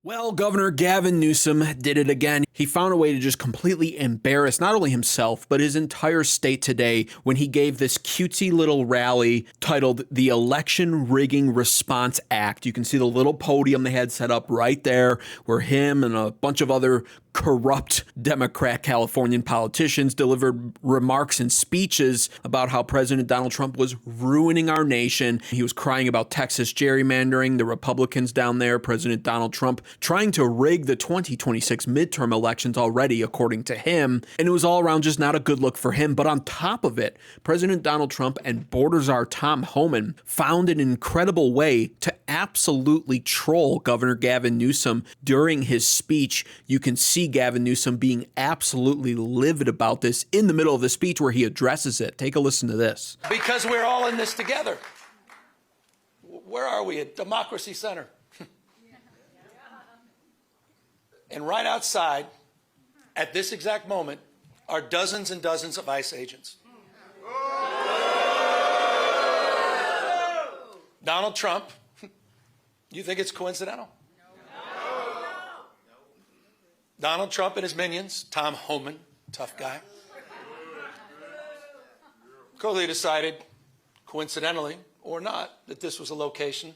Well, Governor Gavin Newsom did it again. He found a way to just completely embarrass not only himself, but his entire state today when he gave this cutesy little rally titled the Election Rigging Response Act. You can see the little podium they had set up right there where him and a bunch of other corrupt Democrat Californian politicians delivered remarks and speeches about how President Donald Trump was ruining our nation. He was crying about Texas gerrymandering, the Republicans down there, President Donald Trump trying to rig the 2026 midterm elections already, according to him. And it was all around just not a good look for him. But on top of it, President Donald Trump and border czar Tom Homan found an incredible way to absolutely troll Governor Gavin Newsom during his speech. You can see Gavin Newsom being absolutely livid about this in the middle of the speech where he addresses it. Take a listen to this. Because we're all in this together. Where are we? At Democracy Center. And right outside, at this exact moment, are dozens and dozens of ICE agents. Donald Trump, you think it's coincidental? Donald Trump and his minions, Tom Homan, tough guy, clearly decided, coincidentally or not, that this was a location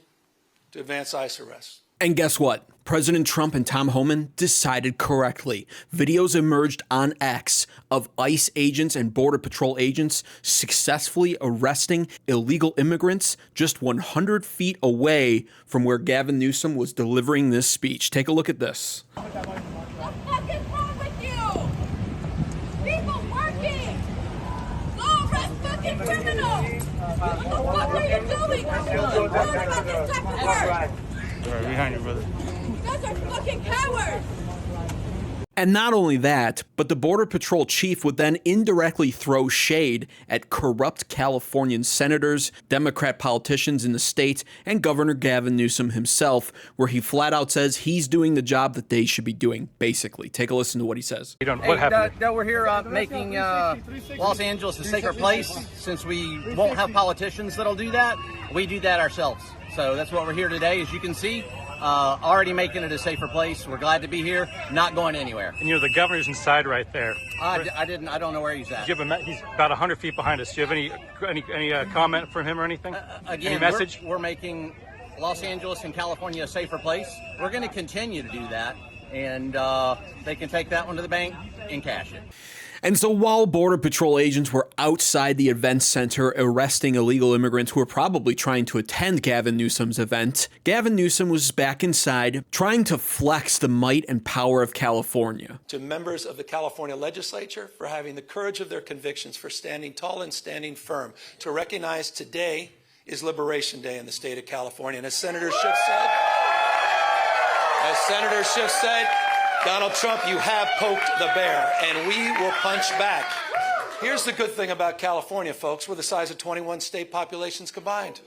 to advance ICE arrests. And guess what? President Trump and Tom Homan decided correctly. Videos emerged on X of ICE agents and Border Patrol agents successfully arresting illegal immigrants just 100 feet away from where Gavin Newsom was delivering this speech. Take a look at this. What the fuck is wrong with you? People working! Go arrest fucking criminals! What the fuck are you doing? You're talking about this type of work! Right behind you, brother. Those are fucking cowards! And not only that, but the Border Patrol chief would then indirectly throw shade at corrupt Californian senators, Democrat politicians in the state, and Governor Gavin Newsom himself, where he flat out says he's doing the job that they should be doing, basically. Take a listen to what he says. What happened? We're here making Los Angeles a safer place. Since we won't have politicians that'll do that, we do that ourselves. So that's what we're here today, as you can see. Already making it a safer place. We're glad to be here, not going anywhere. And the governor's inside right there. I don't know where he's at. He's about 100 feet behind us. Do you have any comment from him or anything? Again, any message? We're making Los Angeles and California a safer place. We're going to continue to do that, and they can take that one to the bank and cash it. And so while Border Patrol agents were outside the event center arresting illegal immigrants who were probably trying to attend Gavin Newsom's event, Gavin Newsom was back inside trying to flex the might and power of California. To members of the California legislature for having the courage of their convictions, for standing tall and standing firm, to recognize today is Liberation Day in the state of California. And as Senator Schiff said, Donald Trump, you have poked the bear, and we will punch back. Here's the good thing about California, folks. We're the size of 21 state populations combined.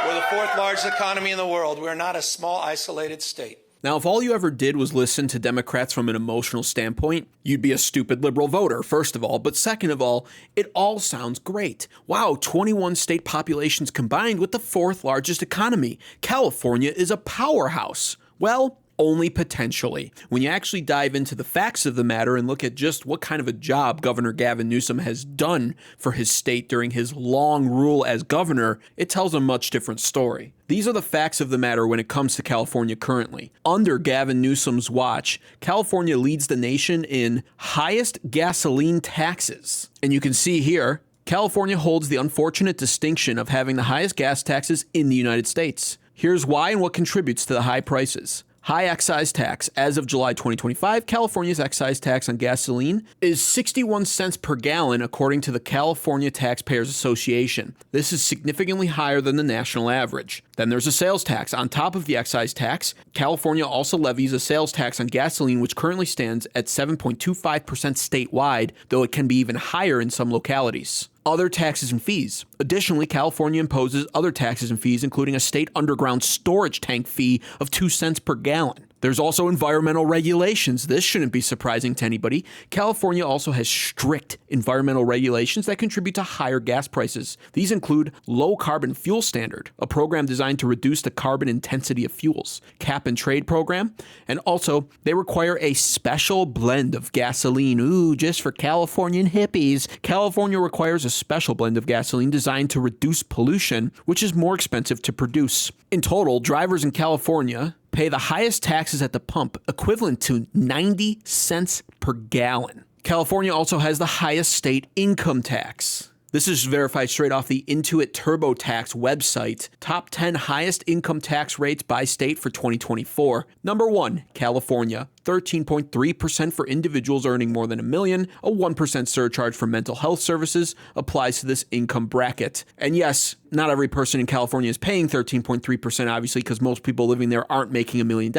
We're the fourth largest economy in the world. We're not a small, isolated state. Now, if all you ever did was listen to Democrats from an emotional standpoint, you'd be a stupid liberal voter, first of all. But second of all, it all sounds great. Wow, 21 state populations combined with the fourth largest economy. California is a powerhouse. Well, only potentially. When you actually dive into the facts of the matter and look at just what kind of a job Governor Gavin Newsom has done for his state during his long rule as governor, it tells a much different story. These are the facts of the matter when it comes to California currently. Under Gavin Newsom's watch, California leads the nation in highest gasoline taxes. And you can see here, California holds the unfortunate distinction of having the highest gas taxes in the United States. Here's why and what contributes to the high prices. High excise tax. As of July 2025, California's excise tax on gasoline is 61 cents per gallon, according to the California Taxpayers Association. This is significantly higher than the national average. Then there's a sales tax. On top of the excise tax, California also levies a sales tax on gasoline, which currently stands at 7.25% statewide, though it can be even higher in some localities. Other taxes and fees. Additionally, California imposes other taxes and fees, including a state underground storage tank fee of 2 cents per gallon. There's also environmental regulations. This shouldn't be surprising to anybody. California also has strict environmental regulations that contribute to higher gas prices. These include Low Carbon Fuel Standard, a program designed to reduce the carbon intensity of fuels, Cap and Trade program, and also they require a special blend of gasoline. Ooh, just for Californian hippies. California requires a special blend of gasoline designed to reduce pollution, which is more expensive to produce. In total, drivers in California pay the highest taxes at the pump, equivalent to 90 cents per gallon. California also has the highest state income tax. This is verified straight off the Intuit TurboTax website. Top 10 highest income tax rates by state for 2024. Number 1, California. 13.3% for individuals earning more than $1 million. A 1% surcharge for mental health services applies to this income bracket. And yes, not every person in California is paying 13.3%, obviously, because most people living there aren't making $1 million.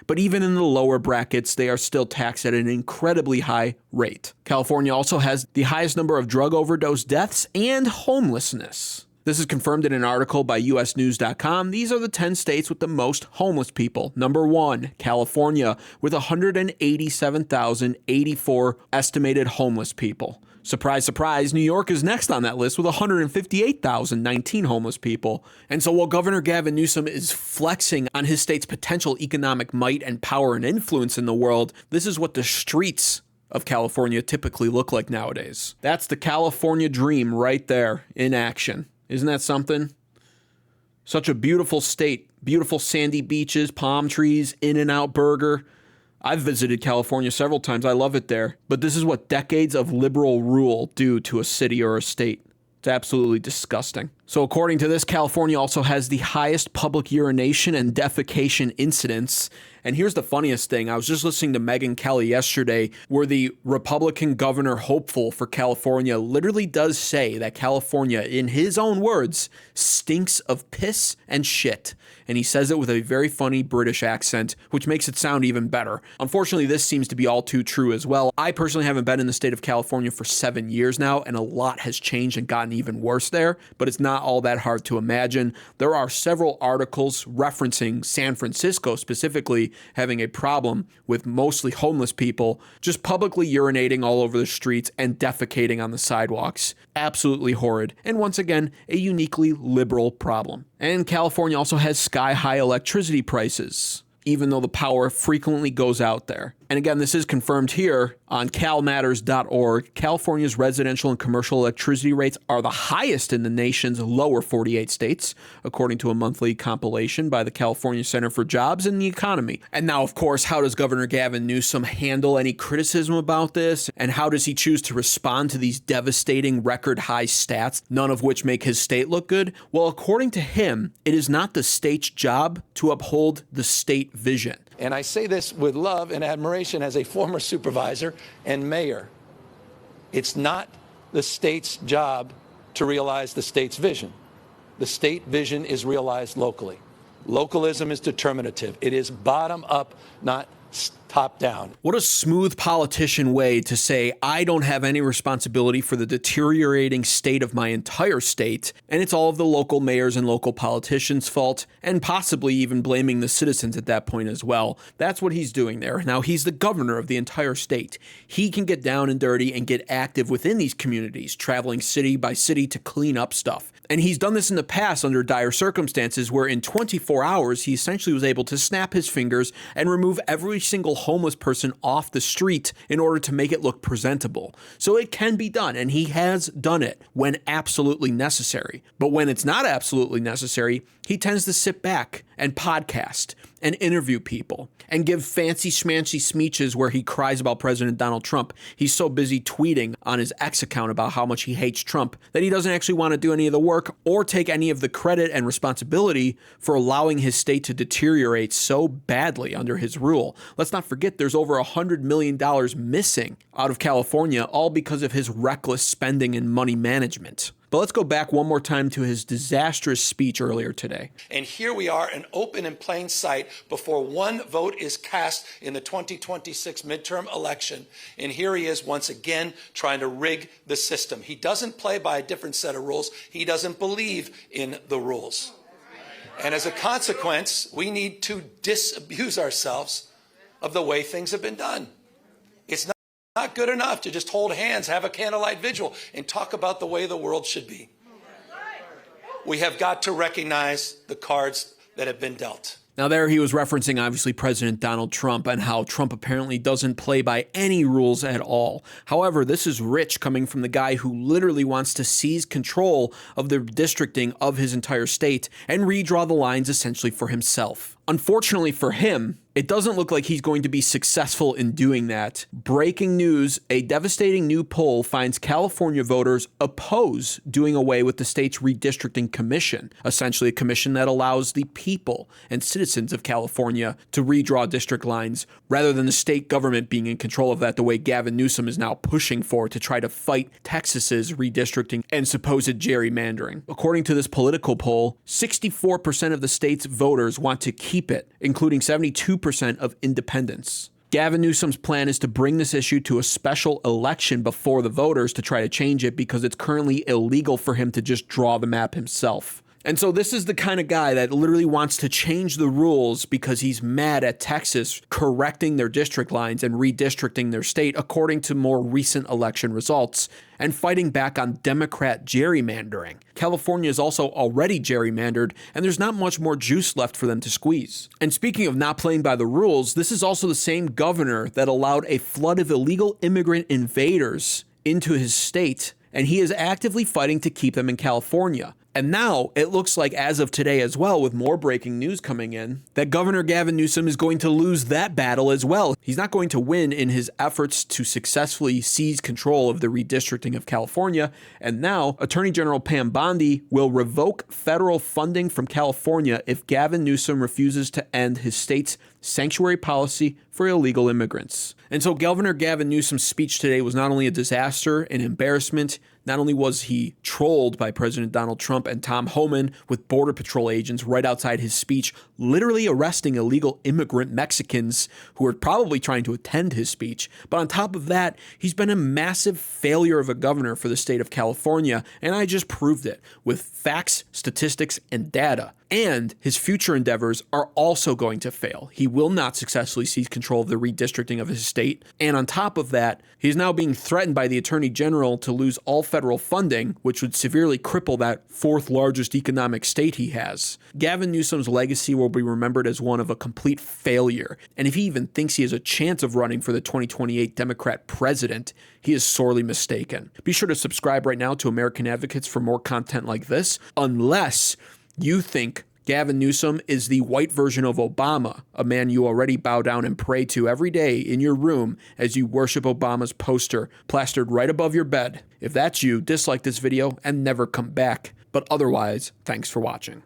But even in the lower brackets, they are still taxed at an incredibly high rate. California also has the highest number of drug overdose deaths and homelessness. This is confirmed in an article by usnews.com. These are the 10 states with the most homeless people. Number 1, California, with 187,084 estimated homeless people. Surprise, surprise, New York is next on that list with 158,019 homeless people. And so while Governor Gavin Newsom is flexing on his state's potential economic might and power and influence in the world, this is what the streets of California typically look like nowadays. That's the California dream right there in action. Isn't that something? Such a beautiful state, beautiful sandy beaches, palm trees, In-N-Out Burger. I've visited California several times. I love it there. But this is what decades of liberal rule do to a city or a state. It's absolutely disgusting. So according to this, California also has the highest public urination and defecation incidents. And here's the funniest thing. I was just listening to Megyn Kelly yesterday, where the Republican governor hopeful for California literally does say that California, in his own words, stinks of piss and shit. And he says it with a very funny British accent, which makes it sound even better. Unfortunately, this seems to be all too true as well. I personally haven't been in the state of California for 7 years now, and a lot has changed and gotten even worse there, but it's not all that hard to imagine. There are several articles referencing San Francisco specifically having a problem with mostly homeless people just publicly urinating all over the streets and defecating on the sidewalks. Absolutely horrid. And once again, a uniquely liberal problem. And California also has sky-high electricity prices, even though the power frequently goes out there. And again, this is confirmed here on calmatters.org. California's residential and commercial electricity rates are the highest in the nation's lower 48 states, according to a monthly compilation by the California Center for Jobs and the Economy. And now, of course, how does Governor Gavin Newsom handle any criticism about this? And how does he choose to respond to these devastating record high stats, none of which make his state look good? Well, according to him, it is not the state's job to uphold the state vision. And I say this with love and admiration as a former supervisor and mayor. It's not the state's job to realize the state's vision. The state vision is realized locally. Localism is determinative. It is bottom up, not top down. What a smooth politician way to say, I don't have any responsibility for the deteriorating state of my entire state, and it's all of the local mayors and local politicians' fault, and possibly even blaming the citizens at that point as well. That's what he's doing there. Now, he's the governor of the entire state. He can get down and dirty and get active within these communities, traveling city by city to clean up stuff. And he's done this in the past under dire circumstances where in 24 hours, he essentially was able to snap his fingers and remove every single homeless person off the street in order to make it look presentable. So it can be done, and he has done it when absolutely necessary. But when it's not absolutely necessary, he tends to sit back and podcast and interview people and give fancy schmancy speeches where he cries about President Donald Trump. He's so busy tweeting on his X account about how much he hates Trump that he doesn't actually want to do any of the work or take any of the credit and responsibility for allowing his state to deteriorate so badly under his rule. Let's not forget there's over $100 million missing out of California, all because of his reckless spending and money management. But let's go back one more time to his disastrous speech earlier today. And here we are in open and plain sight before one vote is cast in the 2026 midterm election. And here he is once again trying to rig the system. He doesn't play by a different set of rules. He doesn't believe in the rules. And as a consequence, we need to disabuse ourselves of the way things have been done. It's not good enough to just hold hands, have a candlelight vigil, and talk about the way the world should be. We have got to recognize the cards that have been dealt. Now there he was referencing obviously President Donald Trump and how Trump apparently doesn't play by any rules at all. However, this is rich coming from the guy who literally wants to seize control of the redistricting of his entire state and redraw the lines essentially for himself. Unfortunately for him, it doesn't look like he's going to be successful in doing that. Breaking news, a devastating new poll finds California voters oppose doing away with the state's redistricting commission, essentially a commission that allows the people and citizens of California to redraw district lines rather than the state government being in control of that the way Gavin Newsom is now pushing for to try to fight Texas's redistricting and supposed gerrymandering. According to this political poll, 64% of the state's voters want to keep it, including 72% of independents. Gavin Newsom's plan is to bring this issue to a special election before the voters to try to change it because it's currently illegal for him to just draw the map himself. And so this is the kind of guy that literally wants to change the rules because he's mad at Texas correcting their district lines and redistricting their state according to more recent election results and fighting back on Democrat gerrymandering. California is also already gerrymandered and there's not much more juice left for them to squeeze. And speaking of not playing by the rules, this is also the same governor that allowed a flood of illegal immigrant invaders into his state, and he is actively fighting to keep them in California. And now it looks like, as of today as well, with more breaking news coming in, that Governor Gavin Newsom is going to lose that battle as well. He's not going to win in his efforts to successfully seize control of the redistricting of California. And now Attorney General Pam Bondi will revoke federal funding from California if Gavin Newsom refuses to end his state's sanctuary policy for illegal immigrants. And so Governor Gavin Newsom's speech today was not only a disaster, an embarrassment, not only was he trolled by President Donald Trump and Tom Homan with Border Patrol agents right outside his speech, literally arresting illegal immigrant Mexicans who were probably trying to attend his speech. But on top of that, he's been a massive failure of a governor for the state of California, and I just proved it with facts, statistics, and data. And his future endeavors are also going to fail. He will not successfully seize control of the redistricting of his state. And on top of that, he's now being threatened by the Attorney General to lose all federal funding, which would severely cripple that fourth largest economic state he has. Gavin Newsom's legacy will be remembered as one of a complete failure. And if he even thinks he has a chance of running for the 2028 Democrat president, he is sorely mistaken. Be sure to subscribe right now to American Advocates for more content like this, unless you think Gavin Newsom is the white version of Obama, a man you already bow down and pray to every day in your room as you worship Obama's poster plastered right above your bed. If that's you, dislike this video and never come back. But otherwise, thanks for watching.